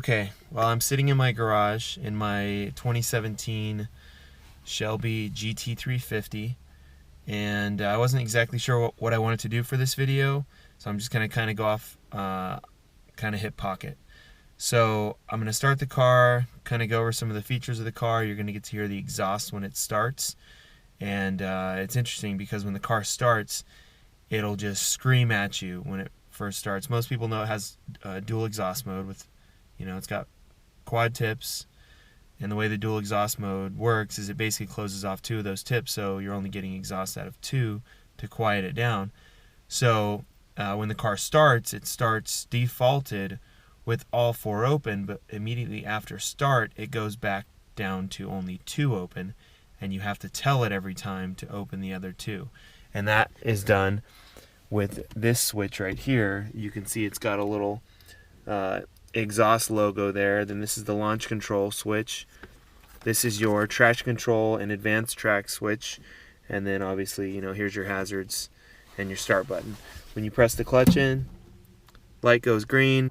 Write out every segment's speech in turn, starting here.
Okay, well, I'm sitting in my garage in my 2017 Shelby GT350, and I wasn't exactly sure what I wanted to do for this video, so I'm just going to kind of go off, kind of hip pocket. So I'm going to start the car, kind of go over some of the features of the car. You're going to get to hear the exhaust when it starts, and it's interesting because when the car starts, it'll just scream at you when it first starts. Most people know it has dual exhaust mode with, it's got quad tips, and the way the dual exhaust mode works is it basically closes off two of those tips, so you're only getting exhaust out of two to quiet it down. So when the car starts, it starts defaulted with all four open, but immediately after start, it goes back down to only two open, and you have to tell it every time to open the other two. And that is done with this switch right here. You can see it's got a little exhaust logo there. Then this is the launch control switch. This is your traction control and advanced track switch. And then obviously, here's your hazards and your start button. When you press the clutch in, light goes green.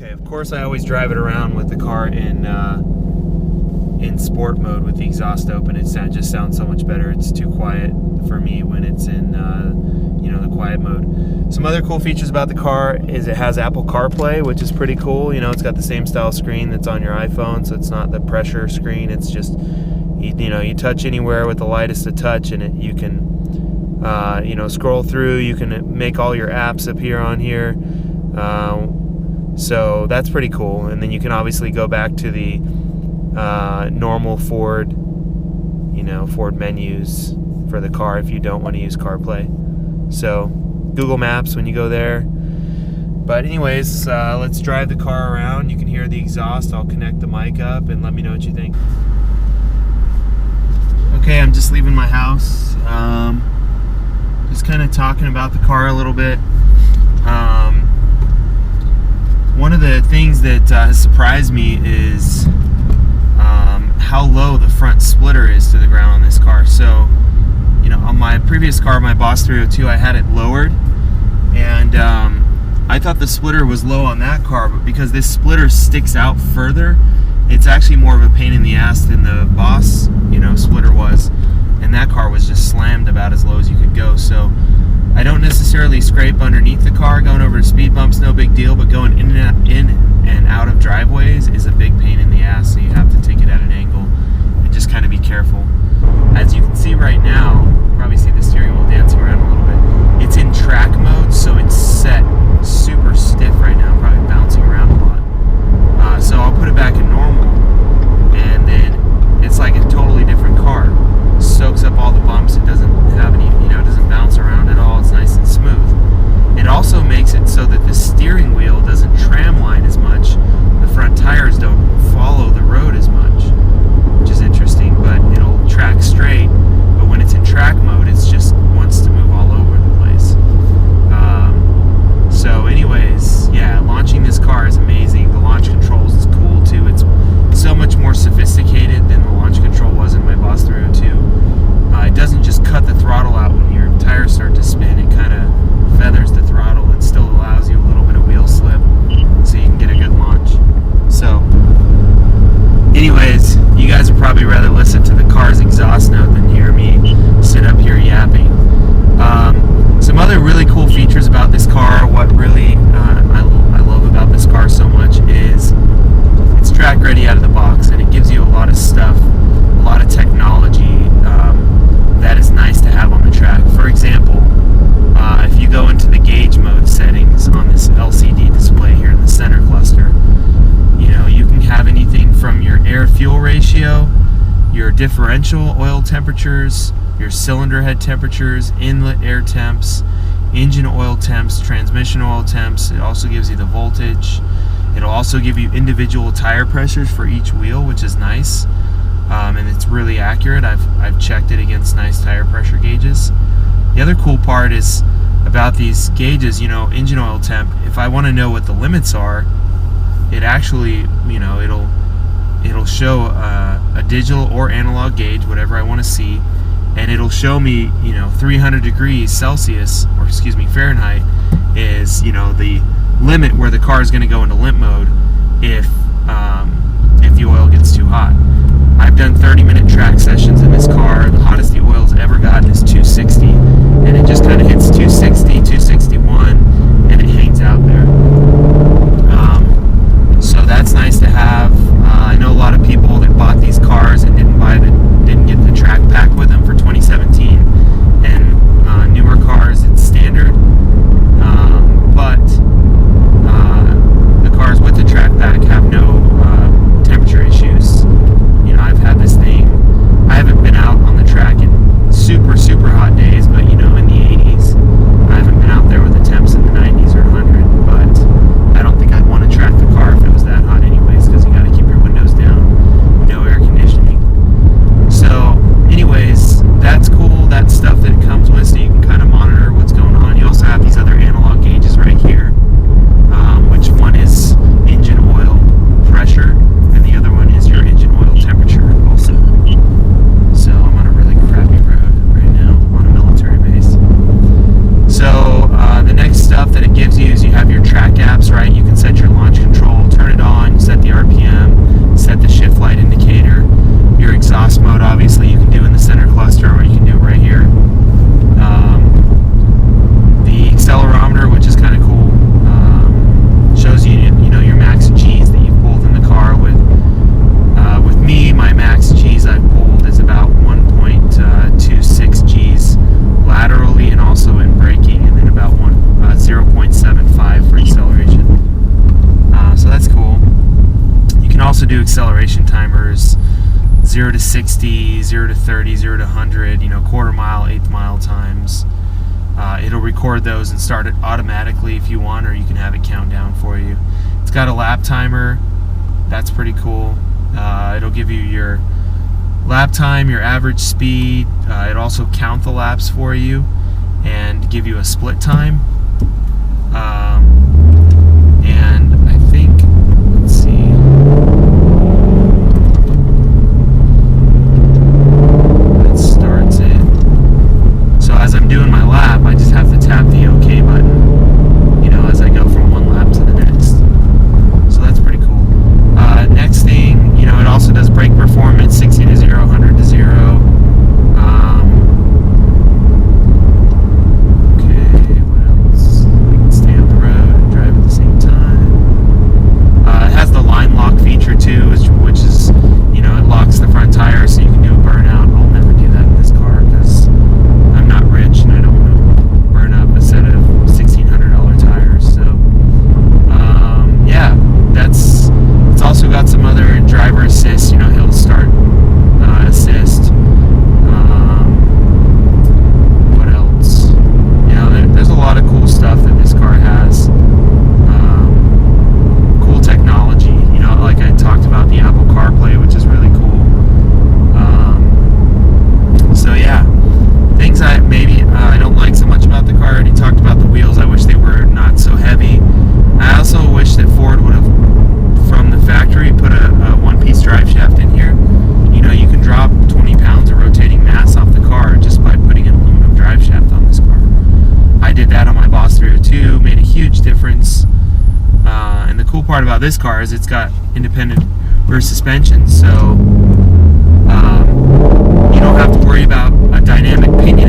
Of course, I always drive it around with the car in sport mode with the exhaust open. It just sounds so much better. It's too quiet for me when it's in the quiet mode. Some other cool features about the car is it has Apple CarPlay, which is pretty cool. It's got the same style screen that's on your iPhone, so it's not the pressure screen. It's just you touch anywhere with the lightest of touch, and you can scroll through. You can make all your apps appear on here. So that's pretty cool. And then you can obviously go back to the normal Ford menus for the car if you don't want to use CarPlay. So Google Maps when you go there. But anyways, let's drive the car around. You can hear the exhaust. I'll connect the mic up and let me know what you think. Okay, I'm just leaving my house. Just kind of talking about the car a little bit. One of the things that has surprised me is how low the front splitter is to the ground on this car. So, on my previous car, my Boss 302, I had it lowered, and I thought the splitter was low on that car, but because this splitter sticks out further, it's actually more of a pain in the ass than the Boss, splitter was, and that car was just slammed about as low as you could go. So I don't necessarily scrape underneath the car. Going over speed bumps, no big deal, but going in and out of driveways is a big pain in the ass, so you have to take it at an angle and just kind of be careful. As you can see right now, you probably see the steering wheel dancing around a little bit. It's in track mode, so it's set super stiff right now, probably bouncing around a lot. So I'll put it back in normal, and then it's like a totally different car. Soaks up all the bumps. It doesn't have any, it doesn't bounce around at all. It's nice and smooth. It also makes it so that the steering wheel doesn't tramline as much. The front tires don't follow the road as much, which is interesting, but it'll track straight. But when it's in track mode, it's just wants to move all over the place. So anyways, yeah, launching this car is amazing. The launch controls is cool too. It's so much more sophisticated than the launch control was in my Boss 302. It doesn't just cut the throttle out when your tires start to spin. It kind of feathers the throttle and still allows you a little bit of wheel slip so you can get a good launch. So anyways, you guys would probably rather listen to the car's exhaust note than hear me sit up here yapping. Some other really cool features about this car, what really I love about this car so much, is it's track ready out of the box, and it gives you a lot of stuff, a lot of technology that is nice to have on the track. For example, if you go into the gauge mode settings on this LCD display here in the center cluster, you can have anything from your air-fuel ratio, your differential oil temperatures, your cylinder head temperatures, inlet air temps, engine oil temps, transmission oil temps. It also gives you the voltage. It'll also give you individual tire pressures for each wheel, which is nice, and it's really accurate. I've checked it against nice tire pressure gauges. The other cool part is about these gauges, engine oil temp. If I want to know what the limits are, it actually, it'll show a digital or analog gauge, whatever I want to see, and it'll show me, 300 degrees Celsius, or excuse me, Fahrenheit, is, the limit where the car is going to go into limp mode if the oil gets too hot. I've done 30-minute track sessions in this car. The hottest the oil's ever gotten is 260, and it just kind of hits 260, 261, and it hangs out there. So that's nice to have. I know a lot of people that bought these cars and didn't get the track pack with them for 2017, and newer cars it's standard, but the cars with the track pack have no temperature issues. I've had this thing. I haven't been out on the track in super hot days, but in the 80s. I haven't been out there with the temps in the 90s or 100, but I don't think I'd want to track the car if it was that hot anyways, because you got to keep your windows down, no air conditioning. So anyways, that's cool. That's stuff that it comes with, so you can kind of monitor what's going on. You also have these other analog gauges right here, which one is engine oil pressure, and the other one is your engine oil temperature also. So I'm on a really crappy road right now on a military base. So the next stuff that it gives you is you have your track apps, right? You can set your launch control, turn it on, set the RPM, set the shift light indicator. Your exhaust mode, obviously, you can do in the center cluster, or you can do it right here. The accelerometer, which is kind of cool, shows you, your max G's that you've pulled in the car. With me, my max G's I've pulled is about 1.26 G's laterally, and also in braking, and then about 0.75 for acceleration. So that's cool. You can also do acceleration timers, 0 to 60, 0 to 30, 0 to 100, quarter mile, eighth mile times. It'll record those and start it automatically if you want, or you can have it count down for you. It's got a lap timer. That's pretty cool. It'll give you your lap time, your average speed. It'll also count the laps for you and give you a split time. And I think, let's see. That starts it. So as I'm doing my lap, I just have to tap the OK button, as I go from one lap to the next. So that's pretty cool. Next thing, it also does brake performance, 60 to 0, 100 to 0. Okay, what else? We can stay on the road and drive at the same time. It has the line lock feature too, which is, it locks the front tire, so you can do a burnout. I'll never do that in this car because I'm not rich and I don't want to burn up a set of $1,600 tires. So, yeah, it's also got some other driver assist, hill start assist. What else? There's a lot of cool stuff that this car has. Cool technology, like I talked about the Apple CarPlay, which is really cool. So yeah, things I don't like so much about the car. I already talked about the wheels. I wish they were not so heavy. I also wish that Ford would have, from the factory, put a one-piece drive shaft in here. You can drop 20 pounds of rotating mass off the car just by putting an aluminum drive shaft on this car. I did that on my Boss 302, made a huge difference. And the cool part about this car is it's got independent rear suspension, so you don't have to worry about a dynamic pinion